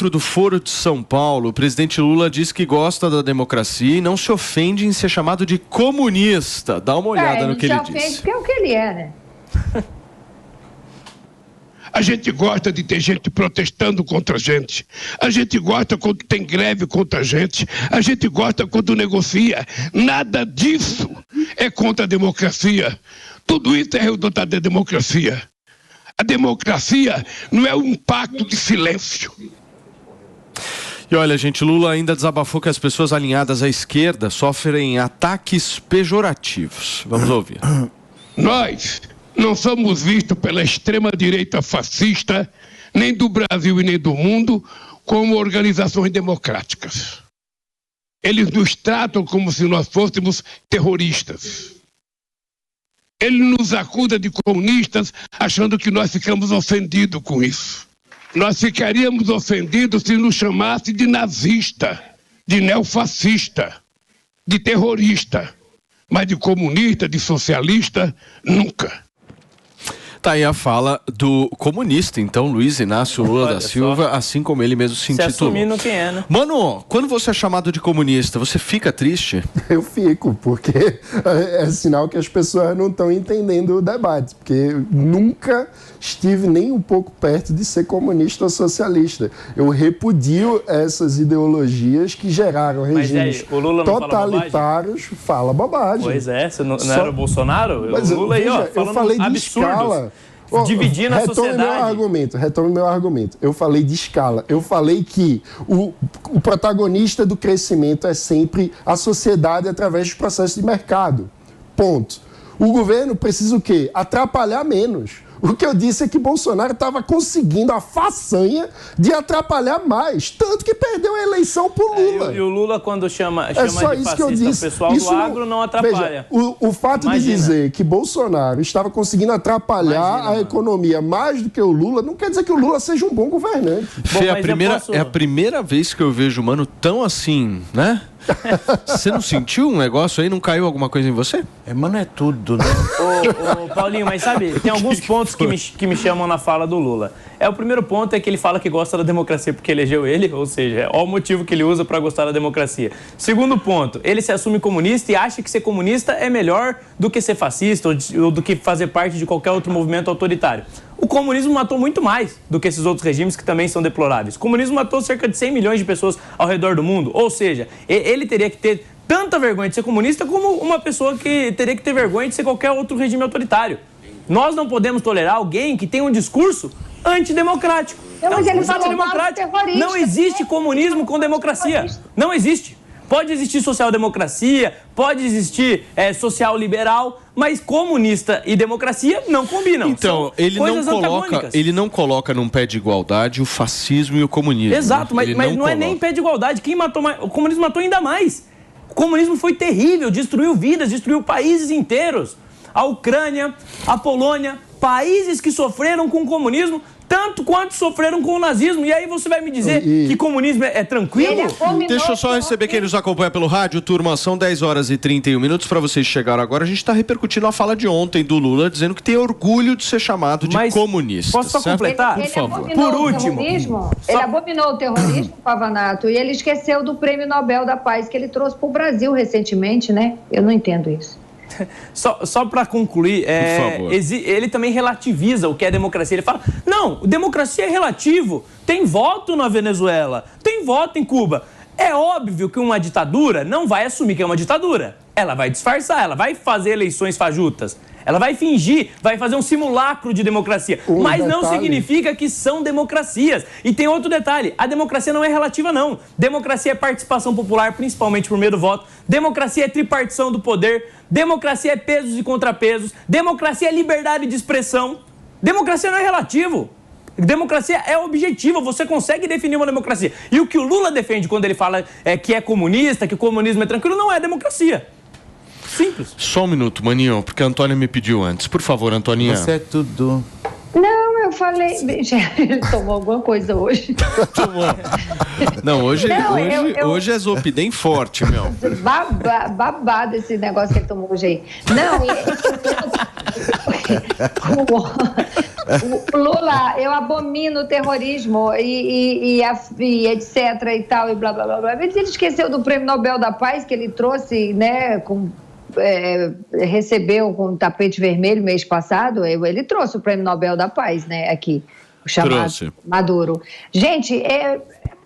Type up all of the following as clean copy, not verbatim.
encontro do Foro de São Paulo, o presidente Lula diz que gosta da democracia e não se ofende em ser chamado de comunista. Dá uma olhada no que ele disse. Não se ofende porque é o que ele é, né? A gente gosta de ter gente protestando contra a gente. A gente gosta quando tem greve contra a gente. A gente gosta quando negocia. Nada disso é contra a democracia. Tudo isso é resultado da democracia. A democracia não é um pacto de silêncio. E olha, gente, Lula ainda desabafou que as pessoas alinhadas à esquerda sofrem ataques pejorativos. Vamos ouvir. Nós não somos vistos pela extrema-direita fascista, nem do Brasil e nem do mundo, como organizações democráticas. Eles nos tratam como se nós fôssemos terroristas. Ele nos acusa de comunistas, achando que nós ficamos ofendidos com isso. Nós ficaríamos ofendidos se nos chamasse de nazista, de neofascista, de terrorista. Mas de comunista, de socialista, nunca. Tá aí a fala do comunista, então, Luiz Inácio Lula da Silva, assim como ele mesmo se intitulou. Se assumindo quem é, né? Mano, quando você é chamado de comunista, você fica triste? Eu fico, porque é sinal que as pessoas não estão entendendo o debate, porque nunca estive nem um pouco perto de ser comunista ou socialista. Eu repudio essas ideologias que geraram regimes totalitários. Fala bobagem. Pois é, você não era o Bolsonaro? Mas, o Lula aí, ó, eu falei de absurdos. escala. Dividindo a sociedade. Retome meu argumento. Eu falei de escala. Eu falei que o protagonista do crescimento é sempre a sociedade através dos processos de mercado. Ponto. O governo precisa o quê? Atrapalhar menos. O que eu disse é que Bolsonaro estava conseguindo a façanha de atrapalhar mais, tanto que perdeu a eleição pro Lula. E o Lula, quando chama só de isso fascista que eu disse. o pessoal do agro, não atrapalha. Veja, o fato de dizer que Bolsonaro estava conseguindo atrapalhar a economia mais do que o Lula, não quer dizer que o Lula seja um bom governante. Fê, é a primeira vez que eu vejo o Mano tão assim, né? Você não sentiu um negócio aí? Não caiu alguma coisa em você? Mano, é tudo, né? Ô, Paulinho, mas sabe, tem alguns pontos que me chamam na fala do Lula. O primeiro ponto é que ele fala que gosta da democracia porque elegeu ele, ou seja, é o motivo que ele usa para gostar da democracia. Segundo ponto, ele se assume comunista e acha que ser comunista é melhor do que ser fascista ou do que fazer parte de qualquer outro movimento autoritário. O comunismo matou muito mais do que esses outros regimes que também são deploráveis. O comunismo matou cerca de 100 milhões de pessoas ao redor do mundo, ou seja, ele teria que ter tanta vergonha de ser comunista como uma pessoa que teria que ter vergonha de ser qualquer outro regime autoritário. Nós não podemos tolerar alguém que tenha um discurso antidemocrático. Mas ele falou mal do terrorista. Não existe comunismo com democracia. Não existe. Pode existir social-democracia, pode existir social-liberal, mas comunista e democracia não combinam. Então, ele não coloca num pé de igualdade o fascismo e o comunismo. Exato, mas não é nem pé de igualdade. Quem matou mais? O comunismo matou ainda mais. O comunismo foi terrível, destruiu vidas, destruiu países inteiros. A Ucrânia, a Polônia, países que sofreram com o comunismo, tanto quanto sofreram com o nazismo. E aí você vai me dizer que comunismo é tranquilo? Deixa eu só receber quem nos acompanha pelo rádio, turma. São 10 horas e 31 minutos para vocês chegaram agora. A gente está repercutindo a fala de ontem do Lula, dizendo que tem orgulho de ser chamado de comunista. Posso só completar? Por favor. Por último. Ele abominou o terrorismo, Pavanato, e ele esqueceu do Prêmio Nobel da Paz que ele trouxe para o Brasil recentemente, né? Eu não entendo isso. Só para concluir, ele também relativiza o que é democracia. Ele fala, não, democracia é relativo. Tem voto na Venezuela, tem voto em Cuba. É óbvio que uma ditadura não vai assumir que é uma ditadura. Ela vai disfarçar, ela vai fazer eleições fajutas. Ela vai fingir, vai fazer um simulacro de democracia. Mas não significa que são democracias. E tem outro detalhe, a democracia não é relativa, não. Democracia é participação popular, principalmente por meio do voto. Democracia é tripartição do poder. Democracia é pesos e contrapesos. Democracia é liberdade de expressão. Democracia não é relativo. Democracia é objetiva, você consegue definir uma democracia. E o que o Lula defende quando ele fala que é comunista, que o comunismo é tranquilo, não é democracia. Simples. Só um minuto, Maninho, porque a Antônia me pediu antes. Por favor, Antoninha. Você é tudo. Não, eu falei... Ele tomou alguma coisa hoje. Tomou. Não, hoje é Zolpidem forte, meu. Babado esse negócio que ele tomou hoje aí. Não, O Lula, eu abomino o terrorismo e etc e tal, e blá, blá, blá, blá. Ele esqueceu do Prêmio Nobel da Paz que ele trouxe, né, recebeu com tapete vermelho mês passado. Ele trouxe o Prêmio Nobel da Paz, né, aqui, o chamado Maduro. Gente, é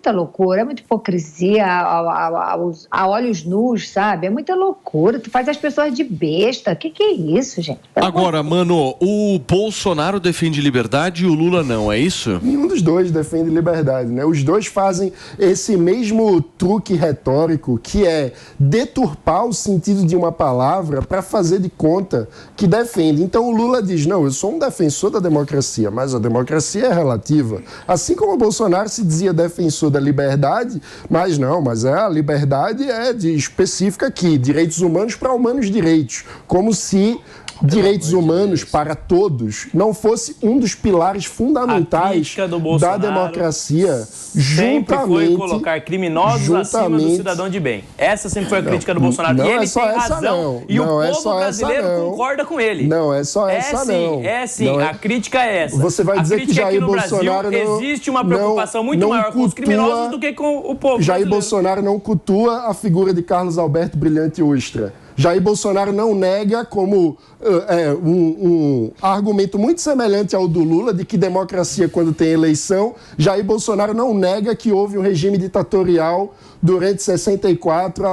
muita loucura, é muita hipocrisia a olhos nus, sabe? É muita loucura, tu faz as pessoas de besta. Que é isso, gente? Agora, mano, o Bolsonaro defende liberdade e o Lula não, é isso? Nenhum dos dois defende liberdade, né? Os dois fazem esse mesmo truque retórico, que é deturpar o sentido de uma palavra para fazer de conta que defende. Então o Lula diz, não, eu sou um defensor da democracia, mas a democracia é relativa. Assim como o Bolsonaro se dizia defensor da liberdade, mas a liberdade específica aqui, direitos humanos para humanos direitos, como se direitos humanos para todos não fosse um dos pilares fundamentais da democracia, sempre foi colocar criminosos acima do cidadão de bem. Essa sempre foi a crítica do Bolsonaro. E ele tem razão. E o povo brasileiro concorda com ele. Não é só essa, não. É sim, a crítica é essa. Você vai dizer que Jair Bolsonaro não existe uma preocupação muito maior com os criminosos do que com o povo Jair brasileiro. Bolsonaro não cultua a figura de Carlos Alberto Brilhante Ustra. Jair Bolsonaro não nega como um argumento muito semelhante ao do Lula, de que democracia quando tem eleição. Jair Bolsonaro não nega que houve um regime ditatorial durante 64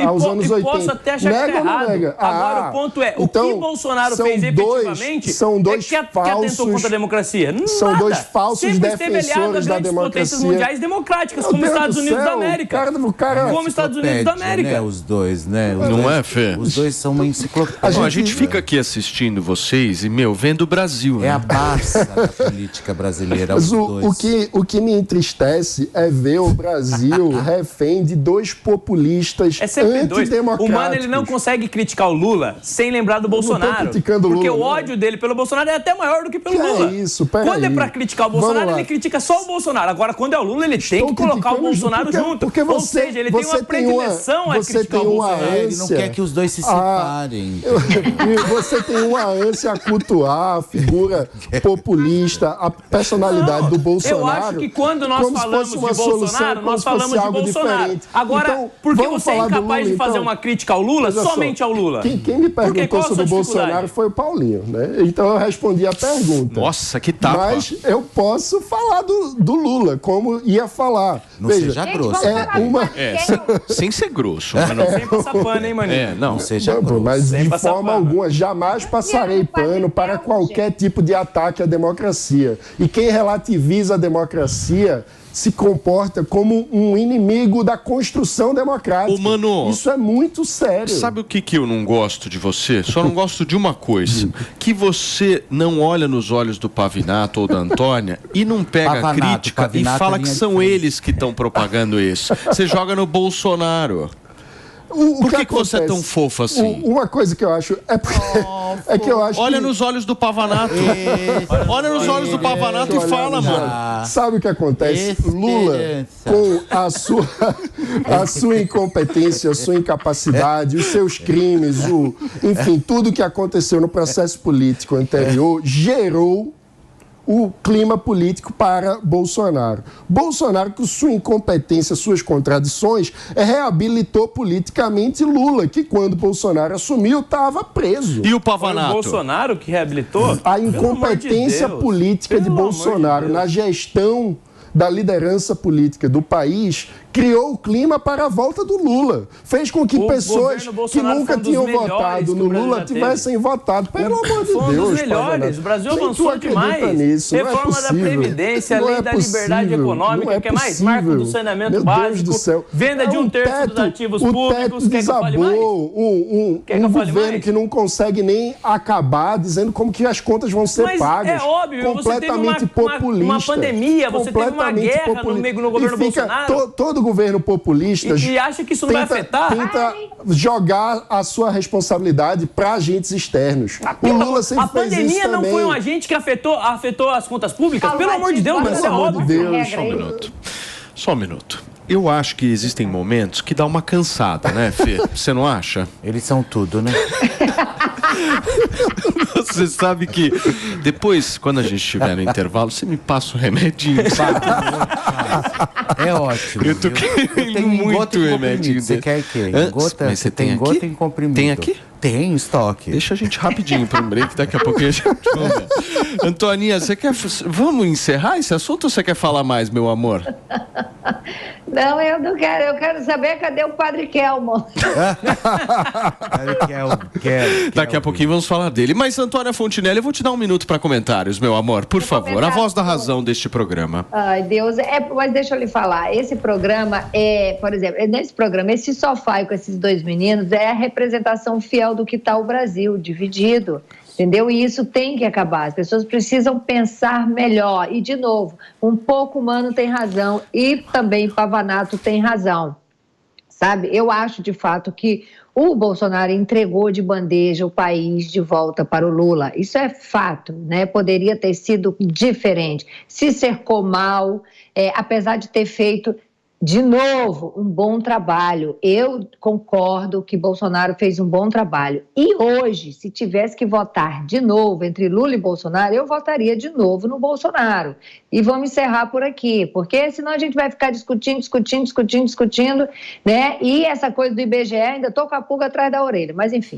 aos anos 80. Posso até achar que é errado. Agora o ponto é, então, o que Bolsonaro fez efetivamente que atentou contra a democracia? São dois falsos defensores da democracia. Potências mundiais democráticas, como Estados Unidos da América. Como Estados Unidos da América. Né, os dois, né? Não é, Fê? Os dois são uma enciclopédia. A gente fica aqui assistindo vocês e, vendo o Brasil. É a Barça da política brasileira. Mas o que me entristece é ver o Brasil refém de dois populistas antidemocráticos. O Mano, ele não consegue criticar o Lula sem lembrar do Bolsonaro. Não tô criticando o Lula, porque o ódio dele pelo Bolsonaro é até maior do que pelo Lula. Quando é pra criticar o Bolsonaro, ele critica só o Bolsonaro. Agora, quando é o Lula, ele tem que colocar o Bolsonaro junto. Ou seja, ele tem uma predileção a criticar o Bolsonaro. Ele não quer que os dois se separem. Você tem uma ânsia a cultuar a figura populista, a personalidade do Bolsonaro. Eu acho que quando nós falamos de Bolsonaro, nós falamos de Bolsonaro. Diferente. Agora, então, por que você é incapaz de fazer uma crítica ao Lula, somente ao Lula? Quem me perguntou sobre o Bolsonaro foi o Paulinho, né? Então eu respondi a pergunta. Nossa, que tapa. Mas eu posso falar do Lula, como ia falar. Não seja grosso. Sem ser grosso. Sem passar pano, hein, Maninho? Não seja grosso. Mas de forma alguma, jamais passarei pano para qualquer tipo de ataque à democracia. E quem relativiza a democracia se comporta como um inimigo da construção democrática. Mano, isso é muito sério. Sabe o que eu não gosto de você? Só não gosto de uma coisa. Que você não olha nos olhos do Pavinato ou da Antônia e não pega a crítica e fala que são eles que estão propagando isso. Você joga no Bolsonaro. Por que você é tão fofo assim? Uma coisa que eu acho é que eu acho. Olha nos olhos do Pavanato. Olha nos olhos do Pavanato e fala, mano. Sabe o que acontece? Lula, com a sua incompetência, a sua incapacidade, os seus crimes, enfim, tudo que aconteceu no processo político anterior gerou o clima político para Bolsonaro. Bolsonaro, com sua incompetência, suas contradições, reabilitou politicamente Lula, que quando Bolsonaro assumiu, estava preso. E o Pavanato? Foi o Bolsonaro que reabilitou? A incompetência política de Bolsonaro na gestão da liderança política do país criou o clima para a volta do Lula. Fez com que pessoas que nunca tinham votado no Lula tivessem votado. Pelo amor de Deus. Foi um dos melhores. O Brasil avançou demais. Nisso. Reforma da Previdência, lei da liberdade econômica, que é mais marco do saneamento básico, venda de 1/3 dos ativos públicos. Quer que eu fale mais? Um governo que não consegue nem acabar dizendo como que as contas vão ser pagas. É óbvio, completamente populista. Uma pandemia, você teve uma guerra no governo Bolsonaro. Todo governo populista e acha que isso não vai afetar? Tenta jogar a sua responsabilidade para agentes externos. O Lula sempre fez isso também. A pandemia não foi um agente que afetou as contas públicas? Pelo amor de Deus, isso é óbvio. Só um minuto. Eu acho que existem momentos que dá uma cansada, né, Fê? Você não acha? Eles são tudo, né? Você sabe que depois, quando a gente estiver no intervalo, você me passa o remedinho. É ótimo. Eu tô querendo muito remedinho. Você quer o quê? Gota? Mas você tem gota aqui? em comprimido. Tem aqui? Tem estoque. Deixa a gente rapidinho para um break, daqui a pouquinho a gente conversa. Antoninha, você quer... Vamos encerrar esse assunto ou você quer falar mais, meu amor? Não, eu não quero. Eu quero saber cadê o Padre Kelmo. Daqui a pouquinho vamos falar dele. Mas, Antônia Fontinelli, eu vou te dar um minuto para comentários, meu amor. Por favor, a voz da razão deste programa. Ai, Deus. Mas deixa eu lhe falar. Esse programa por exemplo, nesse programa, esse sofá com esses dois meninos é a representação fiel do que está o Brasil, dividido. Entendeu? E isso tem que acabar. As pessoas precisam pensar melhor. E, de novo, um pouco humano tem razão e também Pavanato tem razão. Sabe? Eu acho, de fato, que o Bolsonaro entregou de bandeja o país de volta para o Lula. Isso é fato, né? Poderia ter sido diferente. Se cercou mal, apesar de ter feito... De novo, um bom trabalho. Eu concordo que Bolsonaro fez um bom trabalho. E hoje, se tivesse que votar de novo entre Lula e Bolsonaro, eu votaria de novo no Bolsonaro. E vamos encerrar por aqui, porque senão a gente vai ficar discutindo, né? E essa coisa do IBGE, ainda estou com a pulga atrás da orelha, mas enfim.